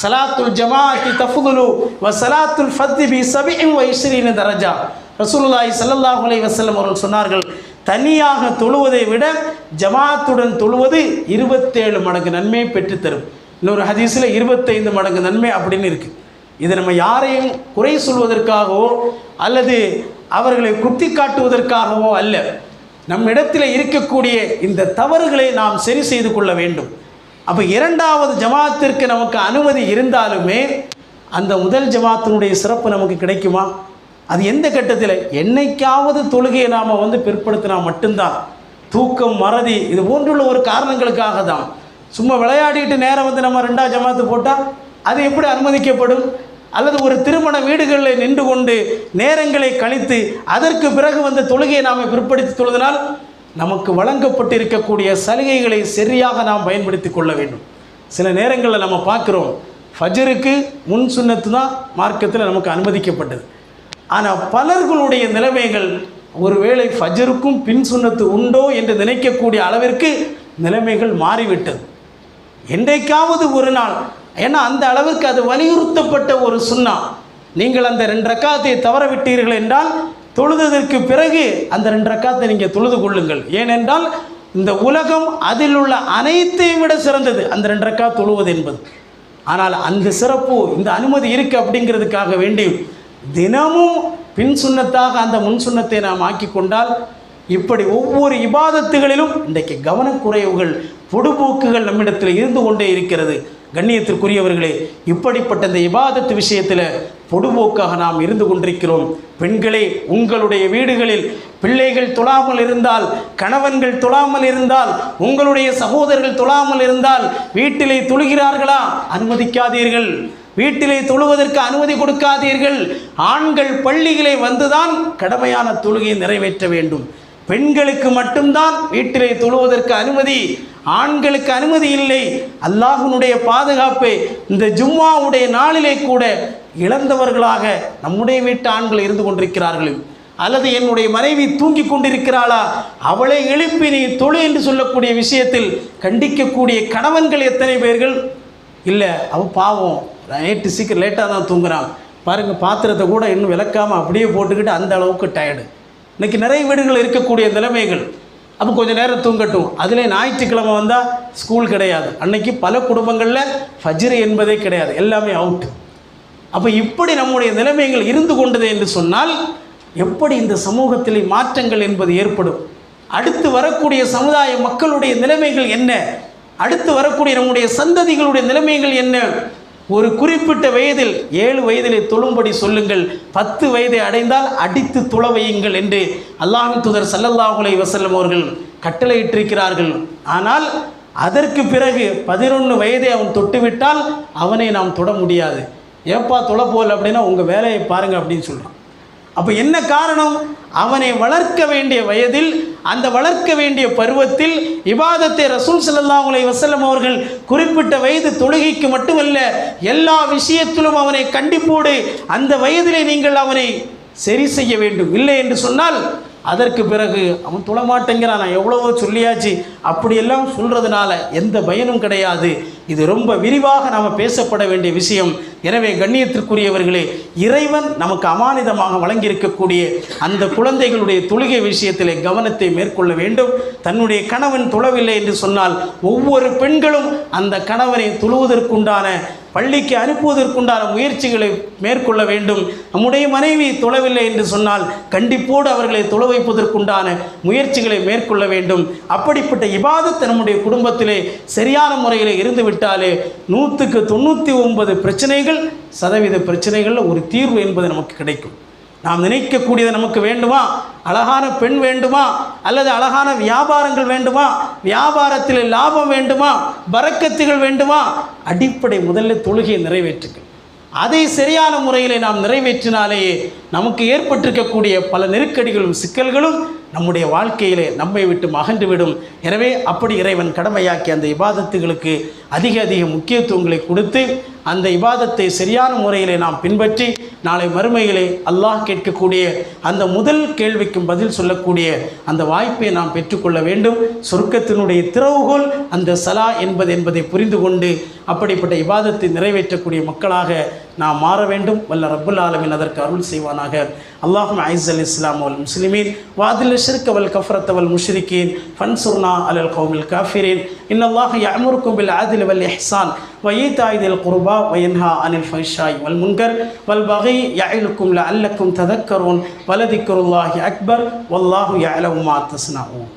சலாத்துல் ஜமாஅத்தி தஃதுலு வ சலாத்துல் ஃபர்தி பி 27 தரஜா. ரசூலுல்லாஹி ஸல்லல்லாஹு அலைஹி வஸல்லம் அவர்கள் சொன்னார்கள், தனியாக தொழுவதை விட ஜமாத்துடன் தொழுவது 27 மடங்கு நன்மை பெற்றுத்தரும். இன்னொரு ஹதீஸில் 25 மடங்கு நன்மை அப்படின்னு இருக்குது. இது நம்ம யாரையும் குறை சொல்வதற்காகவோ அல்லது அவர்களை குத்தி காட்டுவதற்காகவோ அல்ல. நம்மிடத்தில் இருக்கக்கூடிய இந்த தவறுகளை நாம் சரி செய்து கொள்ள வேண்டும். அப்போ இரண்டாவது ஜமாத்திற்கு நமக்கு அனுமதி இருந்தாலுமே அந்த முதல் ஜமாத்தினுடைய சிறப்பு நமக்கு கிடைக்குமா? அது எந்த கட்டத்தில்? என்னைக்காவது தொழுகையை நாம் பிற்படுத்தினா மட்டும்தான். தூக்கம், மறதி, இது போன்றுள்ள ஒரு காரணங்களுக்காக தான். சும்மா விளையாடிட்டு நேரம் நம்ம ரெண்டாவது ஜமாத்து போட்டால் அது எப்படி அனுமதிக்கப்படும்? அல்லது ஒரு திருமண வீடுகளில் நின்று கொண்டு நேரங்களை கழித்து அதற்கு பிறகு தொழுகையை நாம் பிற்படுத்தி தொழுதினால் நமக்கு வழங்கப்பட்டிருக்கக்கூடிய சலுகைகளை சரியாக நாம் பயன்படுத்தி கொள்ள வேண்டும். சில நேரங்களில் நம்ம பார்க்குறோம், ஃபஜ்ருக்கு முன் சுன்னத்து தான் மார்க்கத்தில் நமக்கு அனுமதிக்கப்பட்டது. ஆனால் பலர்களுடைய நிலைமைகள் ஒருவேளை ஃபஜ்ருக்கும் பின் சுன்னத்து உண்டோ என்று நினைக்கக்கூடிய அளவிற்கு நிலைமைகள் மாறிவிட்டது. என்றைக்காவது ஒரு நாள், ஏன்னா அந்த அளவிற்கு அது வலியுறுத்தப்பட்ட ஒரு சுன்னா. நீங்கள் அந்த 2 ரக்காத்தை தவற விட்டீர்கள் என்றால் தொழுதற்கு பிறகு அந்த 2 ரக்காத்தை நீங்கள் தொழுது கொள்ளுங்கள். ஏனென்றால் இந்த உலகம் அதில் உள்ள அனைத்தையும் விட சிறந்தது அந்த 2 ரக்காத் தொழுவது என்பது. ஆனால் அந்த சிறப்பு, இந்த அனுமதி இருக்குது அப்படிங்கிறதுக்காக வேண்டி தினமும் பின் சுன்னத்தாக அந்த முன் சுன்னத்தை நாம் ஆக்கி கொண்டால் இப்படி ஒவ்வொரு இபாதத்துகளிலும் இன்றைக்கு கவனக்குறைவுகள், பொடுபோக்குகள் நம்மிடத்தில் இருந்து கொண்டே இருக்கிறது. கண்ணியத்திற்குரியவர்களே, இப்படிப்பட்ட இந்த இபாதத்து விஷயத்தில் பொடுபோக்காக நாம் இருந்து கொண்டிருக்கிறோம். பெண்களே, உங்களுடைய வீடுகளில் பிள்ளைகள் தொழாமல் இருந்தால், கணவன்கள் தொழாமல் இருந்தால், உங்களுடைய சகோதரர்கள் தொழாமல் இருந்தால் வீட்டிலே தொழுகிறார்களா? அனுமதிக்காதீர்கள். வீட்டிலே தொழுவதற்கு அனுமதி கொடுக்காதீர்கள். ஆண்கள் பள்ளிகளை வந்துதான் கடமையான தொழுகையை நிறைவேற்ற வேண்டும். பெண்களுக்கு மட்டும்தான் வீட்டிலே தொழுவதற்கு அனுமதி, ஆண்களுக்கு அனுமதி இல்லை. அல்லாஹ்வினுடைய பாதுகாப்பு இந்த ஜும்மாவுடைய நாளிலே கூட இழந்தவர்களாக நம்முடைய வீட்டு ஆண்கள் இருந்து கொண்டிருக்கிறார்கள். அல்லது என்னுடைய மனைவி தூங்கி கொண்டிருக்கிறாளா, அவளை எழுப்பி நீ தொழு என்று சொல்லக்கூடிய விஷயத்தில் கண்டிக்கக்கூடிய கணவன்கள் எத்தனை பேர்கள்? இல்லை, அவள் பாவம், நைட்டு சீக்கிரம் லேட்டாக தான் தூங்குறான் பாருங்கள், பாத்திரத்தை கூட இன்னும் விளக்காமல் அப்படியே போட்டுக்கிட்டு அந்த அளவுக்கு டயர்டு. இன்றைக்கி நிறைய வீடுகள் இருக்கக்கூடிய நிலைமைகள். அப்போ கொஞ்சம் நேரம் தூங்கட்டும். அதிலே ஞாயிற்றுக்கிழமை வந்தால் ஸ்கூல் கிடையாது. அன்னைக்கு பல குடும்பங்களில் ஃபஜ்ர் என்பதே கிடையாது, எல்லாமே அவுட்டு. அப்போ இப்படி நம்முடைய நிலைமைகள் இருந்து கொண்டது என்று சொன்னால் எப்படி இந்த சமூகத்தில் மாற்றங்கள் என்பது ஏற்படும்? அடுத்து வரக்கூடிய சமுதாய மக்களுடைய நிலைமைகள் என்ன? அடுத்து வரக்கூடிய நம்முடைய சந்ததிகளுடைய நிலைமைகள் என்ன? ஒரு குறிப்பிட்ட வயதில் 7 வயதிலே தொழும்படி சொல்லுங்கள், 10 வயதை அடைந்தால் அடித்து தொழ வையுங்கள் என்று அல்லாஹ்வின் தூதர் ஸல்லல்லாஹு அலைஹி வஸல்லம் அவர்கள் கட்டளையிட்டிருக்கிறார்கள். ஆனால் அதற்கு பிறகு 11 வயதை அவன் தொட்டுவிட்டால் அவனை நாம் தொட முடியாது. ஏப்பா தொழ போல் அப்படின்னா உங்கள் வேலையை பாருங்கள் அப்படின்னு சொல்கிறான். அப்போ என்ன காரணம்? அவனை வளர்க்க வேண்டிய வயதில், அந்த வளர்க்க வேண்டிய பருவத்தில் இபாதத்தை ரசூல் ஸல்லல்லாஹு அலைஹி வஸல்லம் அவர்கள் குறிப்பிட்ட வயது தொழுகைக்கு மட்டுமல்ல, எல்லா விஷயத்திலும் அவனை கண்டிப்போடு அந்த வயதிலே நீங்கள் அவனை சரி செய்ய வேண்டும். இல்லை என்று சொன்னால் அதற்கு பிறகு அவன் தொழமாட்டேங்கிறான், நான் எவ்வளவோ சொல்லியாச்சு, அப்படியெல்லாம் சொல்கிறதுனால எந்த பயனும் கிடையாது. இது ரொம்ப விரிவாக நாம் பேசப்பட வேண்டிய விஷயம். எனவே கண்ணியத்திற்குரியவர்களே, இறைவன் நமக்கு அமானிதமாக வழங்கியிருக்கக்கூடிய அந்த குழந்தைகளுடைய தொழுகை விஷயத்திலே கவனத்தை மேற்கொள்ள வேண்டும். தன்னுடைய கணவன் தொழவில்லை என்று சொன்னால் ஒவ்வொரு பெண்களும் அந்த கணவனை தொழுவதற்குண்டான, பள்ளிக்கு அனுப்புவதற்குண்டான முயற்சிகளை மேற்கொள்ள வேண்டும். நம்முடைய மனைவி தொழவில்லை என்று சொன்னால் கண்டிப்போடு அவர்களை தொழ வைப்பதற்குண்டான முயற்சிகளை மேற்கொள்ள வேண்டும். அப்படிப்பட்ட இபாதத் நம்முடைய குடும்பத்திலே சரியான முறையில் இருந்து விட்டாலே 100க்கு 99 பிரச்சனைகள், சதவீத பிரச்சனைகளில் ஒரு தீர்வு என்பது நமக்கு கிடைக்கும். நாம் நினைக்கக்கூடியது நமக்கு வேண்டுமா? அழகான பெண் வேண்டுமா? அல்லது அழகான வியாபாரங்கள் வேண்டுமா? வியாபாரத்தில் லாபம் வேண்டுமா? பரக்கத்துகள் வேண்டுமா? அடிப்படை முதல்ல தொழுகையை நிறைவேற்றுங்கள். அதை சரியான முறையில் நாம் நிறைவேற்றினாலேயே நமக்கு ஏற்பட்டிருக்கக்கூடிய பல நெருக்கடிகளும் சிக்கல்களும் நம்முடைய வாழ்க்கையிலே நம்மை விட்டு அகன்றுவிடும். எனவே அப்படி இறைவன் கடமையாக்கி அந்த இபாதத்துகளுக்கு அதிக முக்கியத்துவங்களை கொடுத்து அந்த இபாதத்தை சரியான முறையிலே நாம் பின்பற்றி நாளை மறுமையிலே அல்லாஹ் கேட்கக்கூடிய அந்த முதல் கேள்விக்கும் பதில் சொல்லக்கூடிய அந்த வாய்ப்பை நாம் பெற்றுக்கொள்ள வேண்டும். சொர்க்கத்தினுடைய திறவுகோல் அந்த சலா என்பதை புரிந்து கொண்டு அப்படிப்பட்ட இபாதத்தை நிறைவேற்றக்கூடிய மக்களாக நாம் மாற வேண்டும். வல்ல ரப்புல் ஆலமீன் அதற்கு அருள் செய்வானாக. அல்லாஹும்ம அஇஸ்ஸல் இஸ்லாம் வல் முஸ்லிமீன் வஅதில் ஷிர்க வல் கஃப்ரத வல் முஷ்ரிகீன் ஃபன்சுர்னா அலல் கௌமில் காஃபிரீன். இன்னல்லாஹ யஅமுருக்கும் பில் அத்லி வல் இஹ்சான் வ ஈதாஇ தில் குர்பா வ யன்ஹா அனில் ஃபஹ்ஷாய் வல் முன்கர் வல் பகி யஇலுக்கும் லஅல்லக்கும் ததக்கரூன் வ லதிக்ருல்லாஹி அக்பர் வல்லாஹு யஅலமு மா தஸ்னஊன்.